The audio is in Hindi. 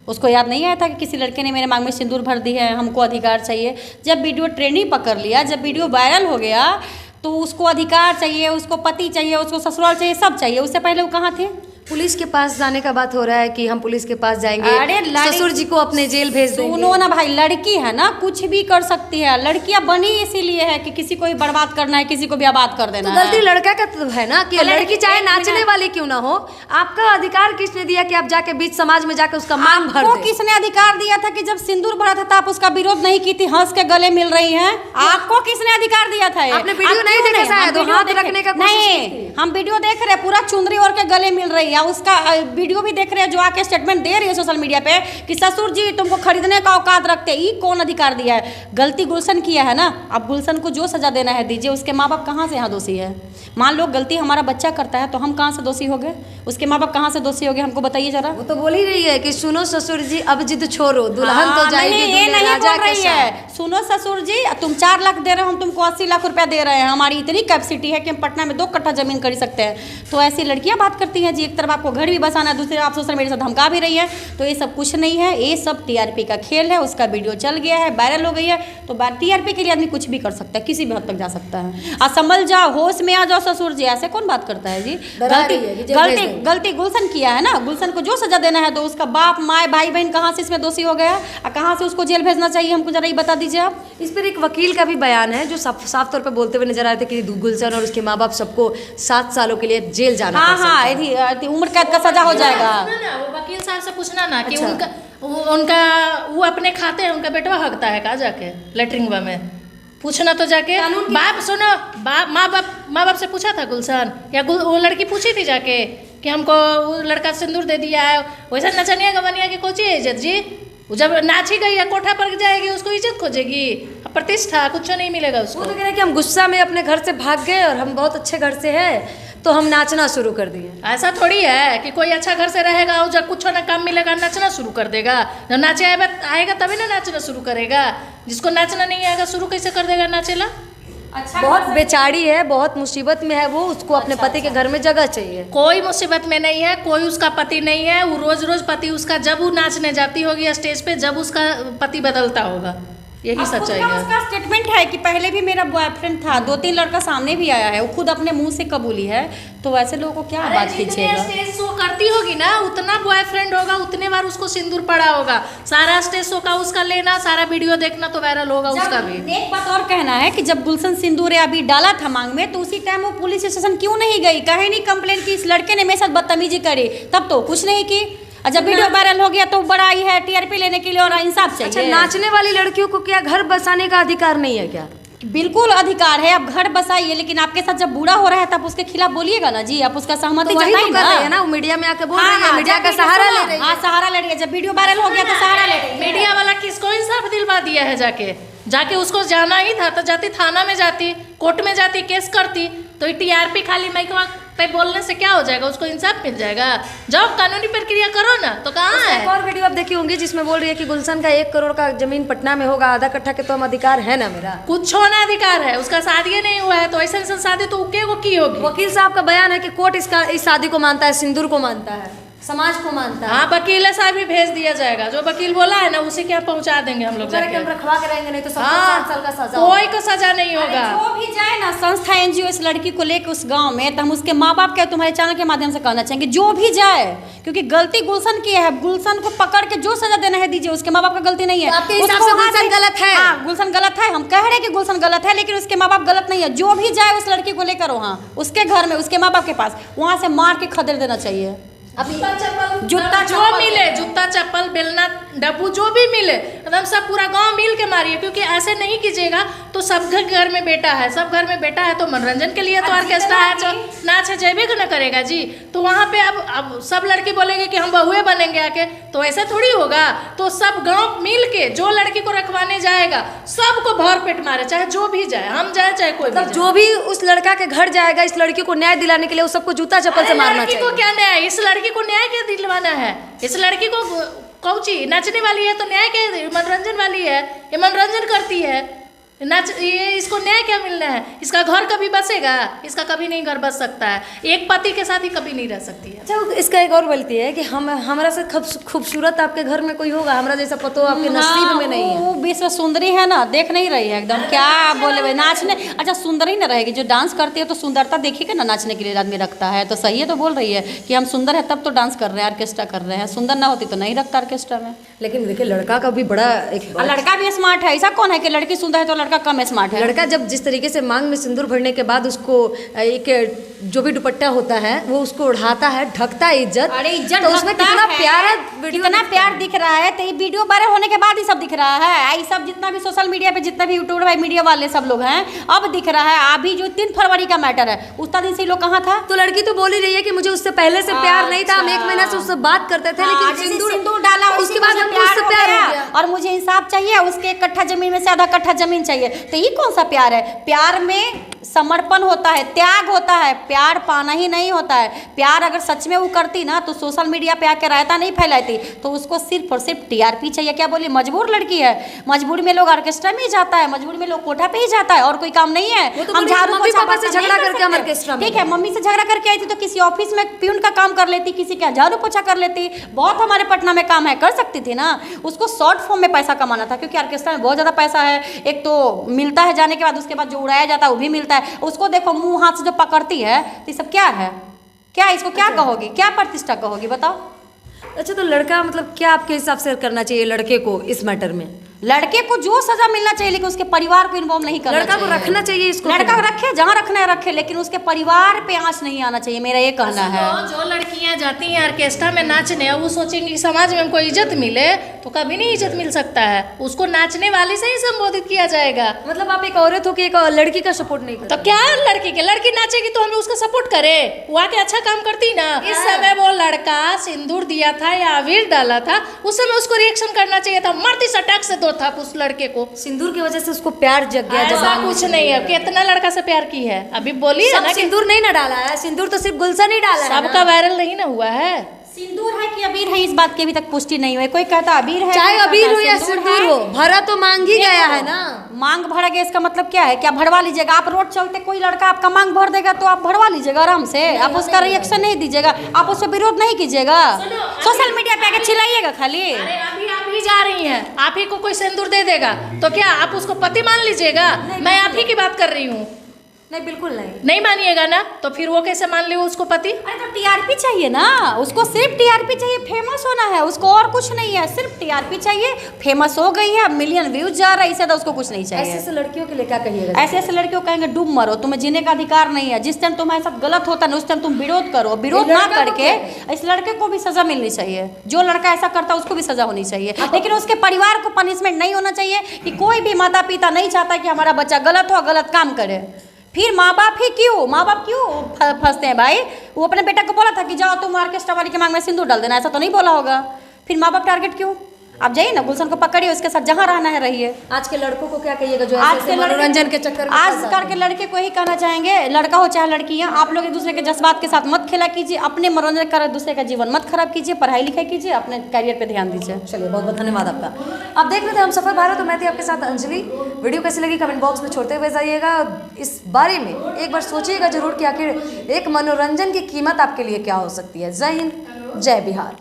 उसको याद नहीं आया था कि किसी लड़के ने मेरे मांग में सिंदूर भर दी है, हमको अधिकार चाहिए। जब वीडियो ट्रेंडिंग पकड़ लिया, जब वीडियो वायरल हो गया, तो उसको अधिकार चाहिए, उसको पति चाहिए, उसको ससुराल चाहिए, सब चाहिए। उससे पहले वो कहाँ थे? पुलिस के पास जाने का बात हो रहा है कि हम पुलिस के पास जाएंगे, अरे ससुर जी को अपने जेल भेज देंगे। सुनो ना भाई, लड़की है ना, कुछ भी कर सकती है। लड़कियां बनी इसीलिए है कि किसी को भी बर्बाद करना है, किसी को भी आबाद कर देना तो है। गलती लड़का का तो है ना कि लड़की चाहे नाचने वाली क्यों ना हो, आपका अधिकार किसने दिया कि आप जाके बीच समाज में जाके उसका मांग भर दें? किसने अधिकार दिया था कि जब सिंदूर भरा था तो आप उसका विरोध नहीं की थी, हंस के गले मिल रही हैं? आपको किसने अधिकार दिया था? आपने वीडियो नहीं देखा शायद, हाथ रखने का कोशिश की थी। हम वीडियो देख रहे हैं, पूरा चुंदरी ओढ़ के गले मिल रही है। उसका वीडियो भी देख रहे हैं जो आके स्टेटमेंट दे रही है सोशल मीडिया पे कि ससुर जी तुमको खरीदने का औकात रखते। ये कौन अधिकार दिया है? गलती गुलशन किया है ना, अब गुलशन को जो सजा देना है दीजिए। उसके माँ बाप कहाँ से यहाँ दोषी है? मान लो गलती हमारा बच्चा करता है तो हम कहाँ से दोषी हो गए? उसके माँ बाप कहाँ से दोषी हो गए? हमको बताइए जरा। वो तो बोल ही रही है कि सुनो ससुर जी अब जिद छोड़ो, दुल्हन तो जाएगी नहीं राजा बोल रही है। सुनो ससुर जी, तुम 4 लाख दे रहे हो, हम तुमको 80 लाख रुपया दे रहे हैं। हमारी इतनी कैपेसिटी है कि हम पटना में 2 कट्ठा जमीन खरीद सकते हैं। तो ऐसी लड़कियां बात करती हैं जी, एक तरफ आपको घर भी बसाना है, दूसरी तरफ आप सोशल मीडिया से धमका भी रही है। तो ये सब कुछ नहीं है, ये सब टीआरपी का खेल है। उसका वीडियो चल गया है, वायरल हो गई है, तो टीआरपी के लिए आदमी कुछ भी कर सकता है, किसी भी हद तक जा सकता है। आ संभल जाओ, होश में आ जाओ ससुर जी, ऐसे कौन बात करता है जी? गलती गुलशन किया है ना, गुलशन को जो सजा देना है तो उसका बाप माए भाई बहन कहाँ से इसमें दोषी हो गया और कहाँ से उसको जेल भेजना चाहिए? हमको जरा ये बता दीजिए आप। इस पर एक वकील का भी बयान है जो साफ तौर पे बोलते हुए नजर आ रहे थे कि गुलशन और उसके माँ बाप सबको 7 सालों के लिए जेल जाना पड़ सकता है। हाँ, उम्र कैद का सजा हो जाएगा। वो वकील साहब से पूछना ना कि उनका वो अपने खाते हैं, उनका बेटवा हकता है कहा जाके लेटरिंग में पूछना तो जाके। बाप सुनो, माँ बाप से पूछा था गुलशन या वो लड़की पूछी थी जाके कि हमको वो लड़का सिंदूर दे दिया है? वैसा नचनिया गवनिया की कोची है इज्जत जी? जब नाची गई या कोठा पर जाएगी उसको इज्जत खोजेगी, प्रतिष्ठा कुछ नहीं मिलेगा उसको। वो तो कह रहे हैं कि हम गुस्सा में अपने घर से भाग गए और हम बहुत अच्छे घर से हैं तो हम नाचना शुरू कर दिए। ऐसा थोड़ी है कि कोई अच्छा घर से रहेगा और जब कुछ ना काम मिलेगा नाचना शुरू कर देगा। जब नाचे आएगा तभी ना नाचना शुरू करेगा। जिसको नाचना नहीं आएगा शुरू कैसे कर देगा नाचेला? अच्छा, बहुत बेचारी है, बहुत मुसीबत में है वो, उसको अपने पति के घर में जगह चाहिए। कोई मुसीबत में नहीं है, कोई उसका पति नहीं है। वो रोज पति उसका, जब वो नाचने जाती होगी स्टेज पे, जब उसका पति बदलता होगा, यही सच्चाई है। उसका स्टेटमेंट है कि पहले भी मेरा बॉयफ्रेंड था, 2-3 लड़का सामने भी आया है, वो खुद अपने मुंह से कबूली है। तो वैसे लोगों को क्या बात कीजिएगा? स्टेज शो करती होगी ना, उतना बॉयफ्रेंड होगा, उतने बार उसको सिंदूर पड़ा होगा। सारा स्टेज शो का उसका लेना, सारा वीडियो देखना तो वायरल होगा उसका भी। एक बात और कहना है कि जब गुलशन सिंदूर अभी डाला था मांग में, तो उसी टाइम वो पुलिस स्टेशन क्यों नहीं गई? कहीं नहीं कंप्लेन की इस लड़के ने मेरे साथ बदतमीजी करी, तब तो कुछ नहीं की। जब वीडियो वायरल हो गया तो बड़ा ही है टीआरपी लेने के लिए और इंसाफ चाहिए। अच्छा, नाचने वाली लड़कियों को क्या घर बसाने का अधिकार नहीं है क्या? बिल्कुल अधिकार है, आप घर बसाइए, लेकिन आपके साथ जब बुरा हो रहा है तब उसके खिलाफ बोलिएगा ना जी। आप उसका सहमति तो जताइए ना, वो मीडिया में आके बोल रही है, मीडिया का सहारा ले रही है। हाँ, सहारा ले रही है। जब वीडियो वायरल हो गया तो सहारा ले रही है। मीडिया वाला किसको इंसाफ दिलवा दिया है? जाके उसको जाना ही था तो जाती, थाना में जाती, कोर्ट में जाती, केस करती। तो टीआरपी खाली माइक पे बोलने से क्या हो जाएगा? उसको इंसाफ मिल जाएगा। जाओ कानूनी प्रक्रिया करो ना। तो कहाँ है? एक और वीडियो आप देखी होंगी जिसमें बोल रही है कि गुलशन का 1 करोड़ का जमीन पटना में होगा, आधा कट्ठा के तो हम अधिकार है ना मेरा। कुछ होना अधिकार है, उसका शादी नहीं हुआ है तो ऐसा शादी तो उके को की होगी। वकील साहब का बयान है कि कोर्ट इस शादी को मानता है, सिंदूर को मानता है, समाज को मानता है। हाँ, वकील साहब भी भेज दिया जाएगा। जो वकील बोला है ना उसी के यहाँ पहुँचा देंगे हम लोग। रखवा के रहेंगे, नहीं तो 7 साल का सजा, कोई को सजा नहीं होगा। जो भी जाए ना संस्था एनजीओ इस लड़की को लेकर उस गांव में, तो हम उसके माँ बाप के तुम्हारे चैनल के माध्यम से कहना चाहेंगे जो भी जाए, क्योंकि गलती गुलशन की है। गुलशन को पकड़ के जो सजा देना है दीजिए, उसके माँ बाप का गलती नहीं है। आपके हिसाब से गुलशन गलत है? हाँ, गुलशन गलत है, हम कह रहे हैं कि गुलशन गलत है, लेकिन उसके माँ बाप गलत नहीं है। जो भी जाए उस लड़की को लेकर वहाँ उसके घर में, उसके माँ बाप के पास, वहाँ से मार के खदेड़ देना चाहिए। जूता जो मिले, जूता चप्पल बेलना डब्बू जो भी मिले, एकदम सब पूरा गांव मिल के मारिए। क्योंकि ऐसे नहीं कीजिएगा तो सब घर में बेटा है, सब घर में बेटा है तो मनोरंजन के लिए तो ऑर्केस्ट्रा है, नाच है, जैबे न करेगा जी। तो वहाँ पे अब सब लड़की बोलेंगे कि हम बहुए बनेंगे आके, तो ऐसा थोड़ी होगा। तो सब गांव मिल के जो लड़की को रखवाने जाएगा सबको भर पेट मारे, चाहे जो भी जाए, हम जाए चाहे कोई भी। जो भी उस लड़का के घर जाएगा इस लड़की को न्याय दिलाने के लिए, उस सबको जूता चप्पल से मारना चाहिए। को क्या न्याय? इस लड़की को न्याय क्या दिलवाना है? इस लड़की को कौची नचने वाली है तो न्याय क्या? मनोरंजन वाली है, ये मनोरंजन करती है। नाच ये इसको न्याय क्या मिलना है? इसका घर कभी बसेगा? इसका कभी नहीं घर बस सकता है। एक पति के साथ ही कभी नहीं रह सकती है। अच्छा, इसका एक और गलती है कि हम हमारा से खूबसूरत आपके घर में कोई होगा, हमारा जैसा पतो आपके नसीब में नहीं है। वो विश्व सुंदरी है ना, देख नहीं रही है एकदम, क्या बोले भाई नाचने। अच्छा सुंदर ही ना रहेगी, जो डांस करती है तो सुंदरता देखिएगा ना, नाचने के लिए आदमी रखता है। तो सही है, तो बोल रही है कि हम सुंदर है तब तो डांस कर रहे हैं, ऑर्केस्ट्रा कर रहे हैं। सुंदर ना होती तो नहीं रखता ऑर्केस्ट्रा में। लेकिन देखिए लड़का का भी बड़ा एक लड़का भी स्मार्ट है। ऐसा कौन है कि लड़की सुंदर है तो लड़का कम स्मार्ट है? लड़का जब जिस तरीके से मांग में सिंदूर भरने के बाद उसको एक जो भी दुपट्टा होता है वो उसको उड़ाता है, ढकता है इज्जत। अरे इज्जत तो उसमें कितना प्यारा कितना प्यार दिख रहा है। तो ये वीडियो वायरल होने के बाद ही सब दिख रहा है। ये सब जितना भी सोशल मीडिया पे जितना भी यूट्यूबर भाई मीडिया वाले सब लोग हैं, अब दिख रहा है। अभी जो 3 फरवरी का मैटर है, उतना दिन से लोग कहाँ था? तो लड़की तो बोल ही रही है कि मुझे उससे पहले से प्यार नहीं था, हम 1 महीना से उससे बात करते थे, लेकिन सिंदूर डाला उसके बाद हमको उससे प्यार हो गया और मुझे इंसाफ चाहिए, उसके 1 कट्ठा जमीन में से आधा कट्ठा जमीन चाहिए। तो ये कौन सा प्यार है? प्यार में समर्पण होता है, त्याग होता है, प्यार पाना ही नहीं होता है। प्यार अगर सच में वो करती ना तो सोशल मीडिया पे आके रायता नहीं फैलाती। तो उसको सिर्फ और सिर्फ टीआरपी चाहिए। क्या बोली, मजबूर लड़की है। मजबूरी में लोग ऑर्केस्ट्रा में ही जाता है, मजबूरी में लोग कोठा पे ही जाता है, और कोई काम नहीं है। हम झाड़ू मम्मी पापा से झगड़ा करके हम ऑर्केस्ट्रा में, ठीक है, मम्मी से झगड़ा करके आई थी तो किसी ऑफिस में प्यून का काम कर लेती, किसी का झाड़ू पोछा कर लेती। बहुत हमारे पटना में काम है, कर सकती थी ना। उसको शॉर्ट फॉर्म में पैसा कमाना था, क्योंकि ऑर्केस्ट्रा में बहुत ज़्यादा पैसा है। एक तो मिलता है जाने के बाद, उसके बाद जो उड़ाया जाता है वो भी मिलता है। उसको देखो मुंह हाथ से जो पकड़ती है, तो ये सब क्या है? क्या इसको क्या कहोगी, क्या प्रतिष्ठा कहोगी, बताओ? अच्छा तो लड़का मतलब क्या आपके हिसाब से करना चाहिए लड़के को इस मैटर में? लड़के को जो सजा मिलना चाहिए, लेकिन उसके परिवार को इन्वॉल्व नहीं करना लड़का चाहिए। को रखना चाहिए इसको, लड़का को रखे जहाँ रखना है रखे, लेकिन उसके परिवार पे आंच नहीं आना चाहिए, मेरा ये कहना है। जो लड़कियां जाती हैं ऑर्केस्ट्रा में नाचने, वो सोचेंगी कि समाज में हमको इज्जत मिले, तो कभी नहीं इज्जत मिल सकता है। उसको नाचने वाले से ही संबोधित किया जाएगा। मतलब आप एक औरत हो कि एक लड़की का सपोर्ट नहीं करते? तो क्या लड़की नाचेगी तो हम उसका सपोर्ट करें? वो आके अच्छा काम करती ना। इस समय वो लड़का सिंदूर दिया था या अबीर डाला था, उस समय उसको रिएक्शन करना चाहिए था। मरती सटक से 2 था उस लड़के को। सिंदूर की वजह से उसको प्यार जग गया। ऐसा कुछ नहीं है। कितना लड़का से प्यार की है? अभी बोली है ना कि सिंदूर नहीं ना डाला है, सिंदूर तो सिर्फ गुलशन ही डाला है। सबका वायरल नहीं ना हुआ है। सिंदूर है कि अबीर है, इस बात की अभी तक पुष्टि नहीं हुई। कोई कहता अबीर है, चाहे अबीर हो या सिंदूर हो, भरा तो मांग ही गया है ना। मांग भर गया, इसका मतलब क्या है? क्या भरवा लीजिएगा? आप रोड चलते कोई लड़का आपका मांग भर देगा तो आप भरवा लीजिएगा आराम से, आप उसका रिएक्शन नहीं दीजिएगा, आप उससे विरोध नहीं कीजिएगा, सोशल मीडिया पे आके चिल्लाइएगा खाली। अरे अभी आप ही जा रही हैं, आप ही को कोई सिंदूर दे देगा तो क्या आप उसको पति मान लीजिएगा? मैं आप ही की बात कर रही हूँ। नहीं बिल्कुल नहीं, नहीं मानिएगा ना, तो फिर वो कैसे मान ले उसको पति? अरे तो टीआरपी चाहिए ना, उसको सिर्फ टीआरपी चाहिए, फेमस होना है उसको, और कुछ नहीं है, सिर्फ टीआरपी चाहिए। फेमस हो गई है, मिलियन व्यूज जा रहा है, इससे तो उसको कुछ नहीं चाहिए। ऐसे लड़कियों के लिए क्या कहिएगा? ऐसे लड़कियों कहेंगे डूब मरो, तुम्हें जीने का अधिकार नहीं है। जिस टाइम तुम्हारे साथ गलत होता है ना, उस टाइम तुम विरोध करो। विरोध ना करके इस लड़के को भी सजा मिलनी चाहिए। जो लड़का ऐसा करता है उसको भी सजा होनी चाहिए, लेकिन उसके परिवार को पनिशमेंट नहीं होना चाहिए। कि कोई भी माता पिता नहीं चाहता कि हमारा बच्चा गलत हो, गलत काम करे। फिर माँ बाप क्यों फंसते हैं भाई? वो अपने बेटा को बोला था कि जाओ तुम ऑर्केस्ट्रा वाली के मांग में सिंदूर डाल देना, ऐसा तो नहीं बोला होगा। फिर माँ बाप टारगेट क्यों? आप जाइए ना, गुलशन को पकड़िए, उसके साथ जहाँ रहना है रहिए। आज के लड़कों को क्या कहिएगा जो ऐसे मनोरंजन के चक्कर में? आजकल के लड़के को ही कहना चाहेंगे, लड़का हो चाहे लड़कियाँ, आप लोग एक दूसरे के जज्बात के साथ मत खेला कीजिए, अपने मनोरंजन कर दूसरे का जीवन मत खराब कीजिए, पढ़ाई लिखाई कीजिए, अपने करियर पे ध्यान दीजिए। चलिए बहुत बहुत धन्यवाद आपका। आप देख रहे थे हम सफर भारत, तो मैं थी आपके साथ अंजलि। वीडियो कैसी लगी कमेंट बॉक्स में छोड़ते हुए जाइएगा। इस बारे में एक बार सोचिएगा जरूर कि आखिर एक मनोरंजन की कीमत आपके लिए क्या हो सकती है। जय हिंद, जय बिहार।